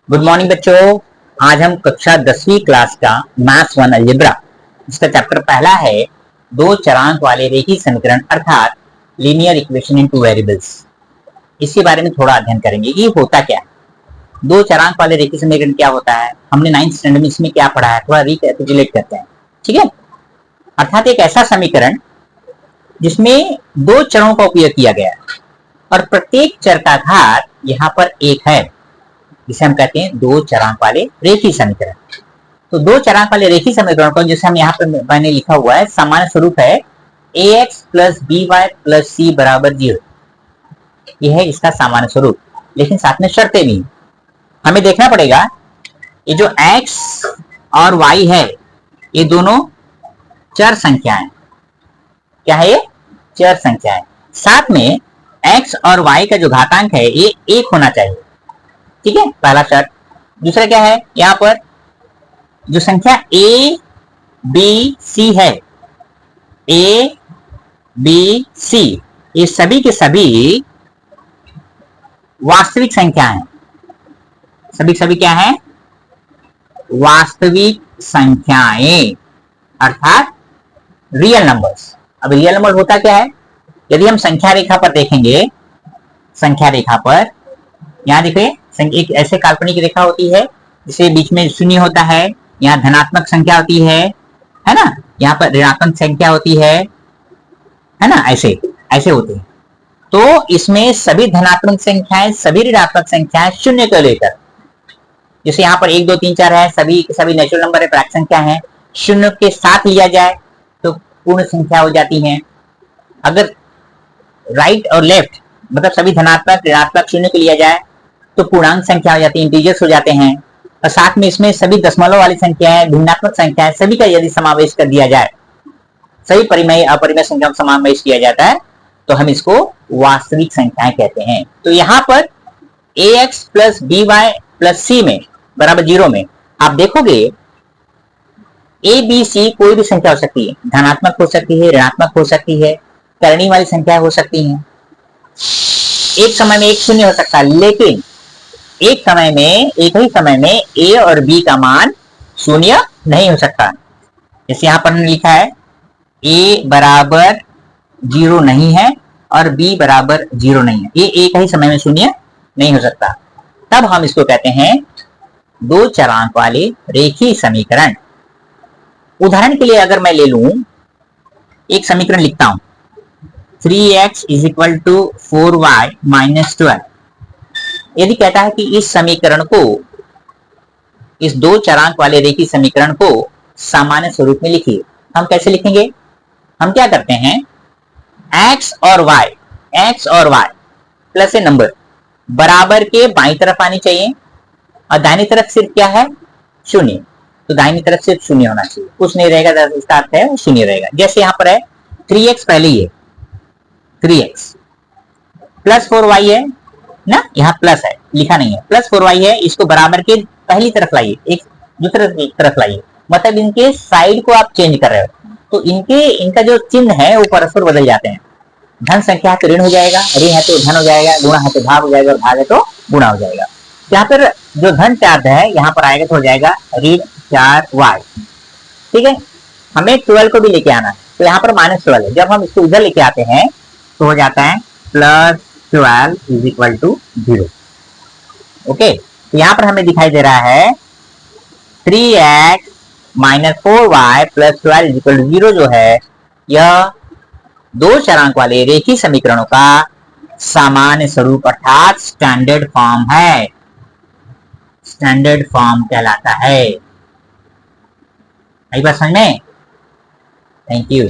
Good morning बच्चों। आज हम कक्षा 10वीं क्लास का मैथ्स 1 अलजेब्रा इसका चैप्टर पहला है दो चरांक वाले रेखीय समीकरण अर्थात linear equation in two variables. इसके बारे में थोड़ा अध्ययन करेंगे कि होता क्या है। दो चरांक वाले रेखीय समीकरण क्या होता है, हमने 9th स्टैंडर्ड में इसमें क्या पढ़ा है, थोड़ा रिकैपिचुलेट करते हैं। ठीक है, अर्थात एक ऐसा समीकरण जिसमें दो चरों का उपयोग किया गया है और प्रत्येक चर का घात यहाँ पर एक है, जिसे हम कहते हैं दो चरांक वाले रेखीय समीकरण। तो दो चरांक वाले रेखीय समीकरण को जिसे हम यहाँ पर मैंने लिखा हुआ है, सामान्य स्वरूप है ax plus B Y plus C बराबर 0। यह है इसका सामान्य स्वरूप, लेकिन साथ में शर्तें भी हमें देखना पड़ेगा। ये जो x और y है ये दोनों चर संख्याएं, क्या है ये चर संख्याएं। साथ में x और y का जो घातांक है ये एक होना चाहिए। ठीक है, पहला शर्त। दूसरा क्या है, यहाँ पर जो संख्या a b c है, a b c ये सभी के सभी वास्तविक संख्या हैं। सभी क्या है, वास्तविक संख्याएं अर्थात रियल नंबर्स। अब रियल नंबर होता क्या है, यदि हम संख्या रेखा पर देखेंगे, संख्या रेखा पर यहाँ देखिए एक ऐसे काल्पनिक रेखा होती है जिसे बीच में शून्य होता है, यहाँ धनात्मक संख्या होती है ना, यहाँ पर ऋणात्मक संख्या होती है ना, ऐसे होते हैं। तो इसमें सभी धनात्मक संख्याएं सभी ऋणात्मक संख्याएं शून्य को लेकर, जैसे यहाँ पर 1 2 3 4 है, सभी नेचुरल नंबर है, प्राकृत संख्या है, शून्य के साथ लिया जाए तो पूर्ण संख्या हो जाती है। अगर राइट और लेफ्ट मतलब सभी धनात्मक ऋणात्मक शून्य को लिया जाए तो पूर्णांक संख्या हो जाती है, इंटीजर्स हो जाते हैं। और साथ में इसमें सभी दशमलव वाली संख्याएं, भिन्नात्मक संख्याएं सभी का यदि समावेश कर दिया जाए, सभी परिमेय अपरिमेय संख्याओं का समावेश किया जाता है तो हम इसको वास्तविक संख्याएं कहते हैं। तो यहाँ पर ax plus B Y plus C में बराबर 0 में आप देखोगे ए बी सी कोई भी संख्या हो सकती है, धनात्मक हो सकती है, ऋणात्मक हो सकती है, करणीय वाली संख्या हो सकती है। एक समय में एक शून्य हो सकता है, लेकिन एक ही समय में a और b का मान शून्य नहीं हो सकता। जैसे यहाँ पर लिखा है a बराबर 0 नहीं है और b बराबर 0 नहीं है, ये एक ही समय में शून्य नहीं हो सकता। तब हम इसको कहते हैं दो चरांक वाले रेखीय समीकरण। उदाहरण के लिए अगर मैं ले लूं, एक समीकरण लिखता हूं 3x is equal to 4y minus 12। यदि कहता है कि इस समीकरण को, इस दो चरांक वाले रेखीय समीकरण को सामान्य स्वरूप में लिखिए, हम कैसे लिखेंगे, हम क्या करते हैं x और y प्लस ए नंबर बराबर के बाईं तरफ आनी चाहिए और दाहिनी तरफ सिर्फ क्या है, शून्य। तो दाहिनी तरफ सिर्फ शून्य होना चाहिए, कुछ नहीं रहेगा, इसका अर्थ है वो शून्य रहेगा। जैसे यहाँ पर है 3x पहले ही है, 3x प्लस 4y है ना, यहाँ प्लस है लिखा नहीं है, प्लस 4y है, इसको बराबर के पहली तरफ लाइए, एक दूसरी तरफ लाइए, मतलब इनके साइड को आप चेंज कर रहे हो तो इनका जो चिन्ह है वो परस्पर बदल जाते हैं। धन संख्या है तो ऋण हो जाएगा, ऋण है तो धन हो जाएगा, गुणा है तो भाग हो जाएगा और भाग है तो गुणा हो जाएगा। यहाँ पर जो धन 4 है यहाँ पर आएगा तो हो जाएगा ऋण 4y। ठीक है, हमें 12 को भी लेके आना है, तो यहाँ पर -12 है, जब हम इसको इधर लेके आते हैं तो हो जाता है plus 12 is equal to 0। Okay, तो यहाँ पर हमें दिखाई दे रहा है 3x minus 4y plus 12 is equal to 0 जो है, यह दो चरांक वाले रेखीय समीकरणों का सामान्य स्वरूप अर्थात स्टैंडर्ड फॉर्म है, स्टैंडर्ड फॉर्म कहलाता है। आई बात समझ में? Thank you.